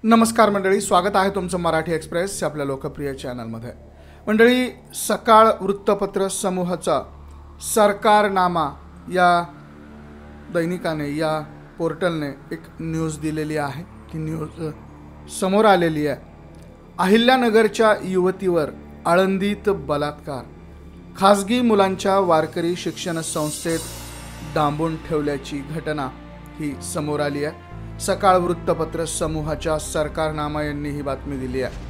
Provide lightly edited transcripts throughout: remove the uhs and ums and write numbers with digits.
नमस्कार मंडळी, स्वागत आहे तुमचं मराठी एक्सप्रेस आपल्या लोकप्रिय चॅनलमध्ये। मंडळी, सकाळ वृत्तपत्र समूहाचा सरकारनामा या दैनिकाने या पोर्टलने एक न्यूज दिलेली आहे। ती न्यूज समोर आलेली आहे। अहिल्यानगरच्या युवतीवर आळंदीत बलात्कार, खासगी मुलांच्या वारकरी शिक्षण संस्थेत डांबून ठेवल्याची घटना ही समोर आली आहे। सकाळ वृत्तपत्र समूहाच्या सरकारनामा यांनी ही बातमी दिली आहे।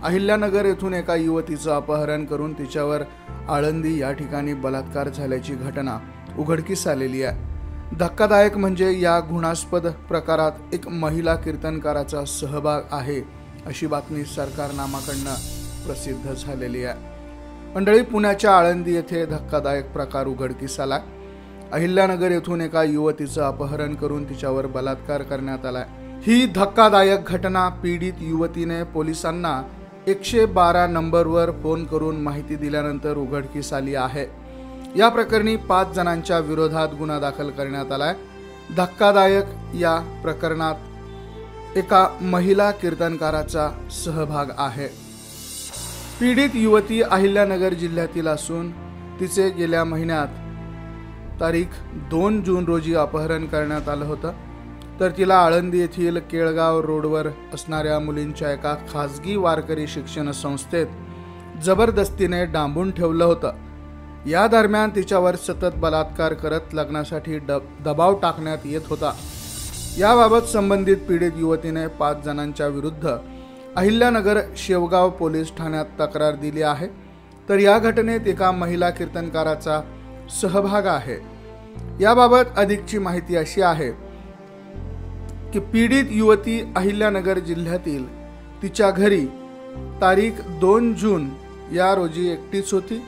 अहिल्यानगर येथून एका युवतीचं अपहरण करून तिच्यावर आळंदी या ठिकाणी बलात्कार झाल्याची घटना उघडकीस आलेली आहे। धक्कादायक म्हणजे या गुन्हास्पद प्रकारात एक महिला कीर्तनकाराचा सहभाग आहे, अशी बातमी सरकारनामाकडनं प्रसिद्ध झालेली आहे। मंडळी, पुण्याच्या आळंदी येथे धक्कादायक प्रकार उघडकीस आला। अहिल्यानगर येथून एका युवतीचं अपहरण करून तिच्यावर बलात्कार करण्यात आलाय। ही धक्कादायक घटना पीडित युवतीने पोलिसांना 112 नंबरवर फोन करून माहिती दिल्यानंतर उघडकीस आली आहे। या प्रकरणी 5 जणांच्या विरोधात गुन्हा दाखल करण्यात आलाय। धक्कादायक या प्रकरणात एका महिला कीर्तनकाराचा सहभाग आहे। पीडित युवती अहिल्यानगर जिल्ह्यातील असून तिचे गेल्या महिन्यात तारीख 2 जून रोजी अपहरण करण्यात आलं होतं। तर तिला आळंदी येथील केळगाव रोडवर असणाऱ्या मुलींच्या एका खासगी वारकरी शिक्षण संस्थेत जबरदस्तीने डांबून ठेवलं होतं। या दरम्यान तिच्यावर सतत बलात्कार करत लग्नासाठी दबाव टाकण्यात येत होता। याबाबत संबंधित पीडित युवतीने 5 जणांच्या विरुद्ध अहिल्यानगर शेवगाव पोलीस ठाण्यात तक्रार दिली आहे। तर या घटनेत एका महिला कीर्तनकाराचा सहभाग आहे। याबाबत अधिकची माहिती अशी आहे की पीडित युवती अहिल्यानगर जिल्ह्यातील तिच्या घरी तारीख 2 जून या रोजी एकटीच होती।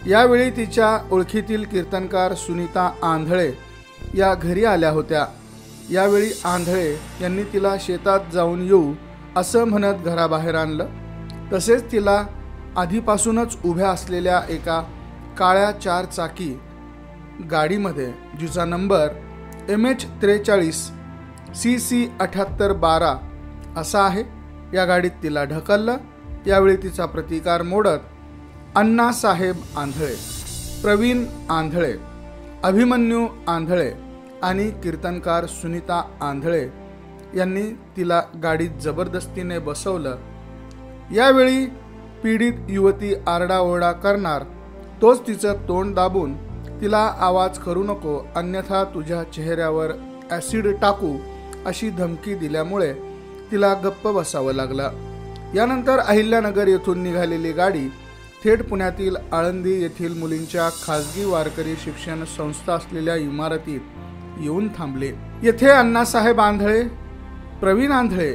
यावेळी तिच्या ओळखीतील कीर्तनकार सुनीता आंधळे या घरी आल्या होत्या। यावेळी आंधळे यांनी तिला शेतात जाऊन येऊ असं म्हणत घराबाहेर आणलं। तसेच तिला आधीपासूनच उभ्या असलेल्या एका काळ्या 4 चाकी गाडीमध्ये, जिचा नंबर MH43 CC 7812 असा आहे, या गाडीत तिला ढकललं। यावेळी तिचा प्रतिकार मोडत अण्णासाहेब आंधळे, प्रवीण आंधळे, अभिमन्यू आंधळे आणि कीर्तनकार सुनीता आंधळे यांनी तिला गाडीत जबरदस्तीने बसवलं। यावेळी पीडित युवती आरडाओरडा करणार, तोच तिचं तोंड दाबून तिला आवाज करू नको अन्यथा तुझ्या चेहऱ्यावर ॲसिड टाकू अशी धमकी दिल्यामुळे तिला गप्प बसावं लागलं। यानंतर अहिल्यानगर येथून निघालेली गाडी थेट पुण्यातील आळंदी येथील मुलींच्या खासगी वारकरी शिक्षण संस्था असलेल्या इमारतीत येऊन थांबली। येथे अण्णासाहेब आंधळे, प्रवीण आंधळे,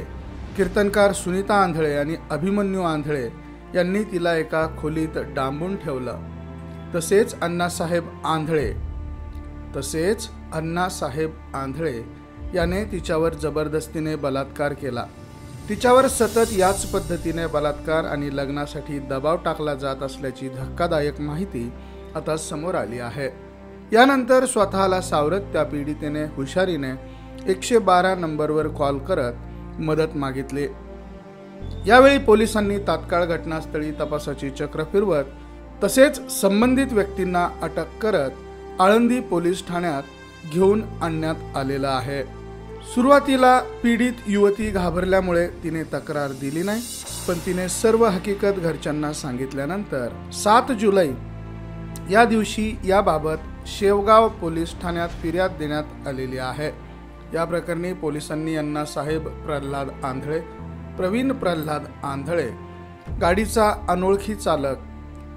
कीर्तनकार सुनीता आंधळे आणि अभिमन्यू आंधळे यांनी तिला एका खोलीत डांबून ठेवलं। तसेच अण्णासाहेब आंधळे याने तिच्यावर जबरदस्तीने बलात्कार केला। तिच्यावर सतत याच पद्धतीने बलात्कार आणि लग्नासाठी दबाव टाकला जात असल्याची धक्कादायक माहिती आता समोर आली आहे। यानंतर स्वतःला सावरत त्या पीडितेने हुशारीने 112 नंबरवर कॉल करत मदत मागितली। यावेळी पोलिसांनी तात्काळ घटनास्थळी तपासाची चक्र फिरवत तसेच संबंधित व्यक्तींना अटक करत आळंदी पोलीस ठाण्यात घेऊन आणण्यात आलेला आहे। सुरुवातीला पीडित युवती घाबरल्यामुळे तिने तक्रार दिली नाही, पण तिने सर्व हकीकत घरच्यांना सांगितल्यानंतर 7 जुलै या दिवशी याबाबत शेवगाव पोलीस ठाण्यात फिर्याद देण्यात आलेली आहे। या प्रकरणी पोलिसांनी अण्णासाहेब प्रल्हाद आंधळे, प्रवीण प्रल्हाद आंधळे, गाडीचा अनोळखी चालक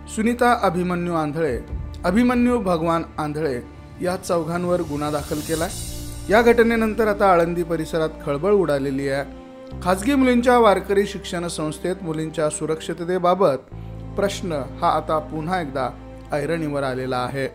सुनीता अभिमन्यू आंधळे, अभिमन्यू भगवान आंधळे या 4घांवर गुन्हा दाखल केलाय। या घटनेनंतर आता आळंदी परिसरात खळबळ उडालेली आहे। खासगी मुलींच्या वारकरी शिक्षण संस्थेत मुलींच्या सुरक्षिततेबाबत प्रश्न हा आता पुन्हा एकदा ऐरणीवर आलेला आहे।